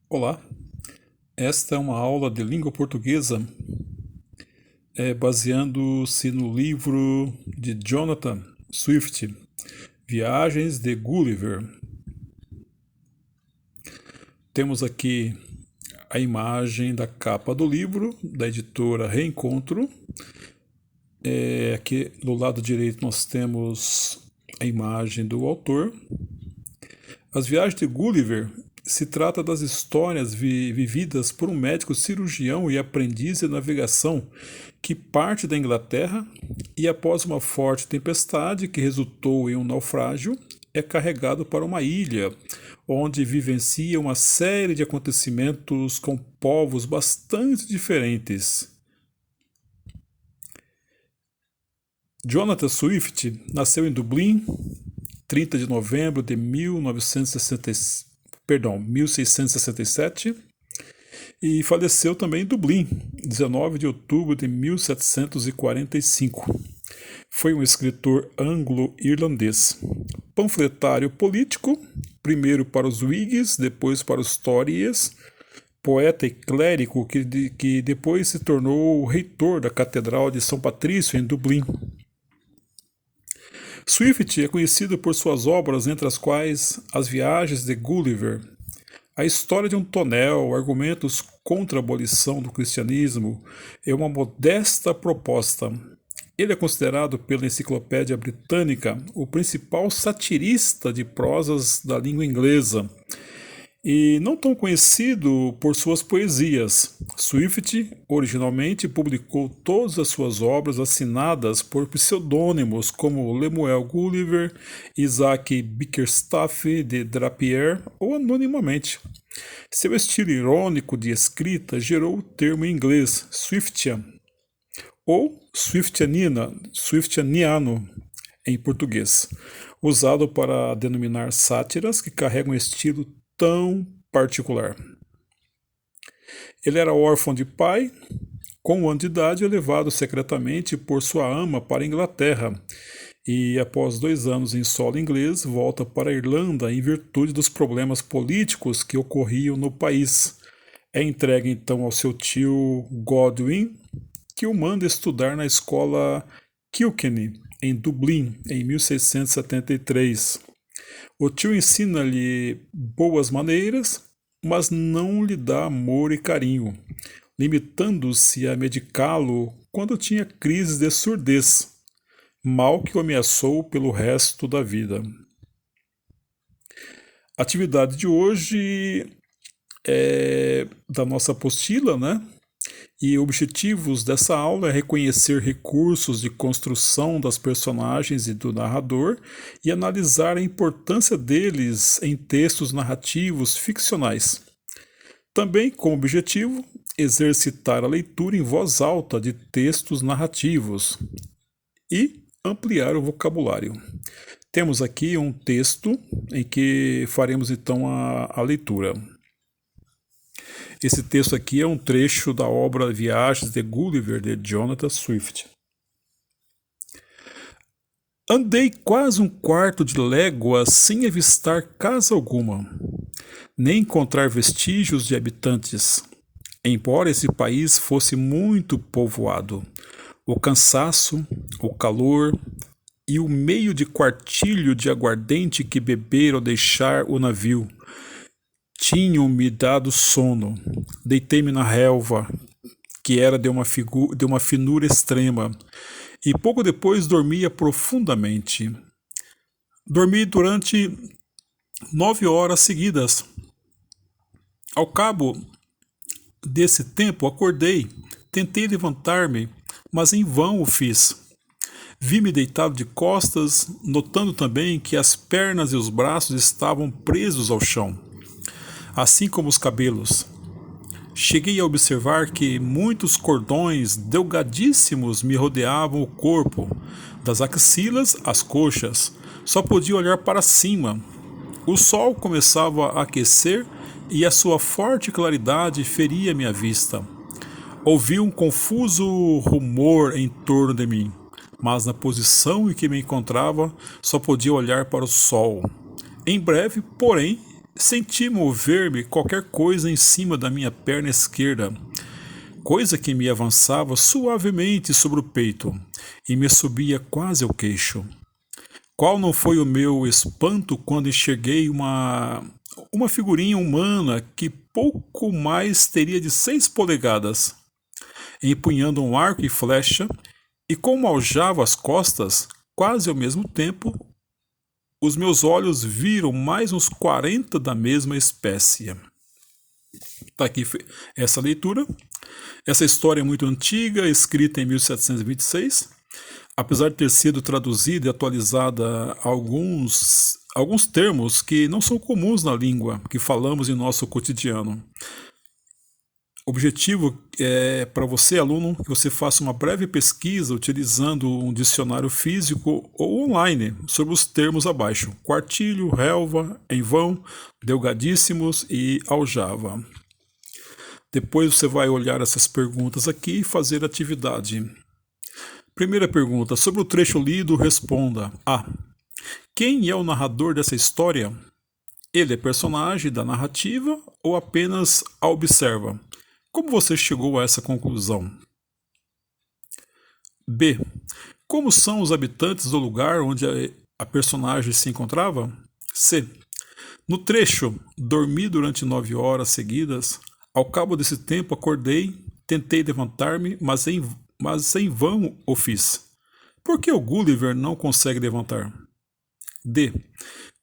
Olá, esta é uma aula de língua portuguesa baseando-se no livro de Jonathan Swift, Viagens de Gulliver. Temos aqui a imagem da capa do livro, da editora Reencontro. Aqui do lado direito nós temos a imagem do autor. As Viagens de Gulliver se trata das histórias vividas por um médico cirurgião e aprendiz de navegação que parte da Inglaterra e, após uma forte tempestade que resultou em um naufrágio, é carregado para uma ilha, onde vivencia uma série de acontecimentos com povos bastante diferentes. Jonathan Swift nasceu em Dublin, 30 de novembro de 1667, e faleceu também em Dublin, 19 de outubro de 1745. Foi um escritor anglo-irlandês, panfletário político, primeiro para os Whigs, depois para os Tories, poeta e clérigo que depois se tornou reitor da Catedral de São Patrício, em Dublin. Swift é conhecido por suas obras, entre as quais As Viagens de Gulliver, A História de um Tonel, Argumentos contra a Abolição do Cristianismo e Uma Modesta Proposta. Ele é considerado pela Enciclopédia Britânica o principal satirista de prosas da língua inglesa, e não tão conhecido por suas poesias. Swift originalmente publicou todas as suas obras assinadas por pseudônimos como Lemuel Gulliver, Isaac Bickerstaff de Drapier ou anonimamente. Seu estilo irônico de escrita gerou o termo em inglês Swiftian ou Swiftianiano em português, usado para denominar sátiras que carregam um estilo tão particular. Ele era órfão de pai, com 1 ano de idade é levado secretamente por sua ama para a Inglaterra e, após 2 anos em solo inglês, volta para a Irlanda em virtude dos problemas políticos que ocorriam no país. É entregue então ao seu tio Godwin, que o manda estudar na escola Kilkenny, em Dublin, em 1673. O tio ensina-lhe boas maneiras, mas não lhe dá amor e carinho, limitando-se a medicá-lo quando tinha crises de surdez, mal que o ameaçou pelo resto da vida. A atividade de hoje é da nossa apostila, né? E objetivos dessa aula é reconhecer recursos de construção das personagens e do narrador e analisar a importância deles em textos narrativos ficcionais. Também, com objetivo, exercitar a leitura em voz alta de textos narrativos e ampliar o vocabulário. Temos aqui um texto em que faremos então a leitura. Esse texto aqui é um trecho da obra Viagens de Gulliver, de Jonathan Swift. Andei quase 1/4 de légua sem avistar casa alguma, nem encontrar vestígios de habitantes, embora esse país fosse muito povoado. O cansaço, o calor e o meio de quartilho de aguardente que beber ao deixar o navio tinham-me dado sono. Deitei-me na relva, que era de uma finura extrema, e pouco depois dormia profundamente. Dormi durante 9 horas seguidas. Ao cabo desse tempo, acordei, tentei levantar-me, mas em vão o fiz. Vi-me deitado de costas, notando também que as pernas e os braços estavam presos ao chão, assim como os cabelos. Cheguei a observar que muitos cordões delgadíssimos me rodeavam o corpo, das axilas às coxas. Só podia olhar para cima. O sol começava a aquecer e a sua forte claridade feria minha vista. Ouvi um confuso rumor em torno de mim, mas na posição em que me encontrava só podia olhar para o sol. Em breve, porém, Senti mover-me qualquer coisa em cima da minha perna esquerda, coisa que me avançava suavemente sobre o peito e me subia quase ao queixo. Qual não foi o meu espanto quando enxerguei uma figurinha humana que pouco mais teria de 6 polegadas, empunhando um arco e flecha, e como aljava as costas, quase ao mesmo tempo, os meus olhos viram mais uns 40 da mesma espécie. Está aqui essa leitura. Essa história é muito antiga, escrita em 1726. Apesar de ter sido traduzida e atualizada alguns termos que não são comuns na língua que falamos em nosso cotidiano. O objetivo é para você, aluno, que você faça uma breve pesquisa utilizando um dicionário físico ou online sobre os termos abaixo: quartilho, relva, em vão, delgadíssimos e aljava. Depois você vai olhar essas perguntas aqui e fazer a atividade. Primeira pergunta: sobre o trecho lido, responda: A. Quem é o narrador dessa história? Ele é personagem da narrativa ou apenas a observa? Como você chegou a essa conclusão? B. Como são os habitantes do lugar onde a personagem se encontrava? C. No trecho, dormi durante 9 horas seguidas. Ao cabo desse tempo acordei, tentei levantar-me, mas em vão o fiz. Por que o Gulliver não consegue levantar? D.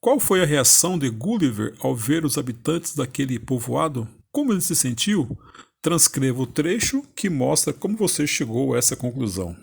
Qual foi a reação de Gulliver ao ver os habitantes daquele povoado? Como ele se sentiu? Transcreva o trecho que mostra como você chegou a essa conclusão.